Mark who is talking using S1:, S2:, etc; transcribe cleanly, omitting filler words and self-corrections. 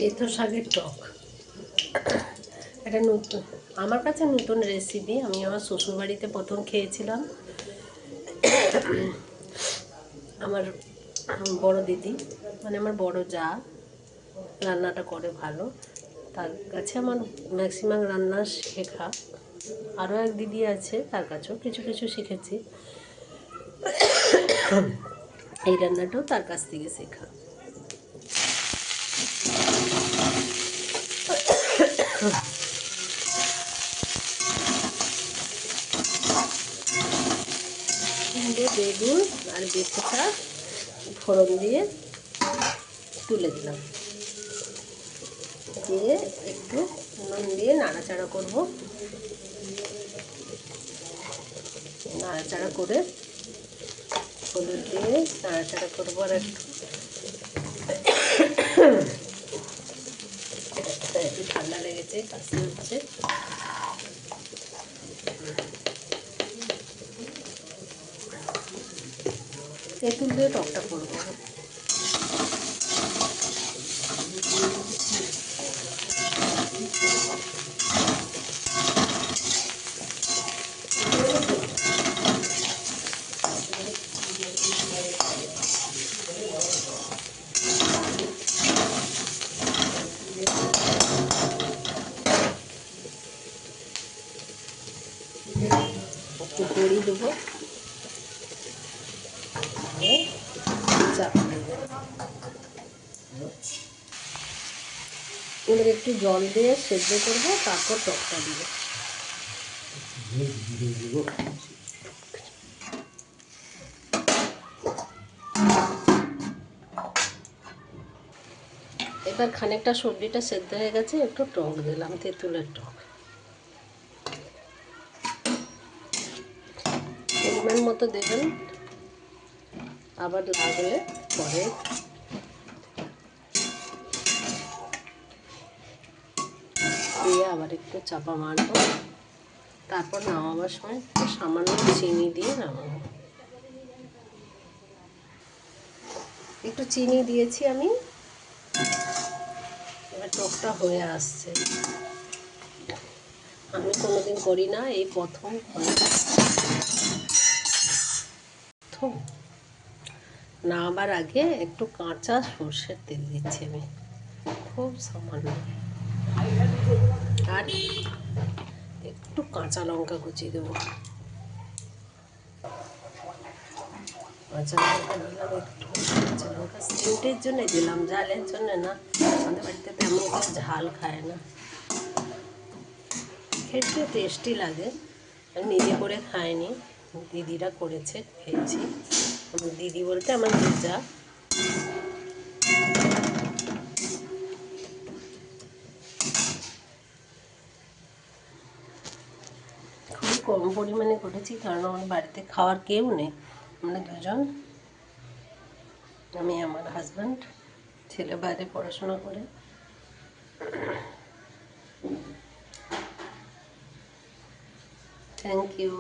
S1: এঁথো শাকের টক এটা নতুন, আমার কাছে নতুন রেসিপি। আমি আমার শ্বশুরবাড়িতে প্রথম খেয়েছিলাম। আমার বড় দিদি, মানে আমার বড় যা রান্নাটা করে ভালো, তার কাছে আমার ম্যাক্সিমাম রান্না শেখা। আরও এক দিদি আছে, তার কাছেও কিছু কিছু শিখেছি। এই রান্নাটাও তার কাছ থেকে শেখা। বেগুন আর বেঁচে শাক ফোড়ন দিয়ে তুলে দিলাম, দিয়ে একটু নুন দিয়ে নাড়াচাড়া করব। নাড়াচাড়া করে হলুদ দিয়ে নাড়াচাড়া করবো আর একটু ঠান্ডা লেগেছে, কাশি হচ্ছে। তেঁতুল দিয়ে টকটা করবো। একটু বড়ি দেবো, চাপ দেবো। এবার একটু জল দিয়ে সেদ্ধ করবো, তারপর টকটা দিব। এবার খানিকটা সবজিটা সেদ্ধ হয়ে গেছে, একটু টক দিলাম, তেঁতুলের টক পরিমাণ মতো দেবেন। আবার লাগলে পরে দিয়ে আবার একটু চাপা মারবো। তারপর নামাবার সময় একটু সামান্য চিনি দিয়ে নামাবো। একটু চিনি দিয়েছি আমি। এবার টকটা হয়ে আসছে। আমি কোনোদিন করি না, এই প্রথম নামাবার আগে একটু কাঁচা সর্ষের তেল দিচ্ছি আমি, খুব সামান্য। আর একটু কাঁচা লঙ্কা কুচি দেবো। কাঁচা লঙ্কা দিলাম, একটু কাঁচা লঙ্কা স্মেলের জন্য দিলাম, ঝালের জন্য না। আমাদের বাড়িতে তেমন কেউ ঝাল খায় না, খেতে টেস্টি লাগে। আমি নিজে করে খাইনি, দিদিরা করেছে, খেয়েছি। আমার দিদি বলতে আমার দিদা। খুবই কম পরিমাণে করেছি, কারণ আমার বাড়িতে খাওয়ার কেউ নেই, আমরা দুজন। আমি, আমার হাজব্যান্ড, ছেলে বাইরে পড়াশোনা করে। Thank you.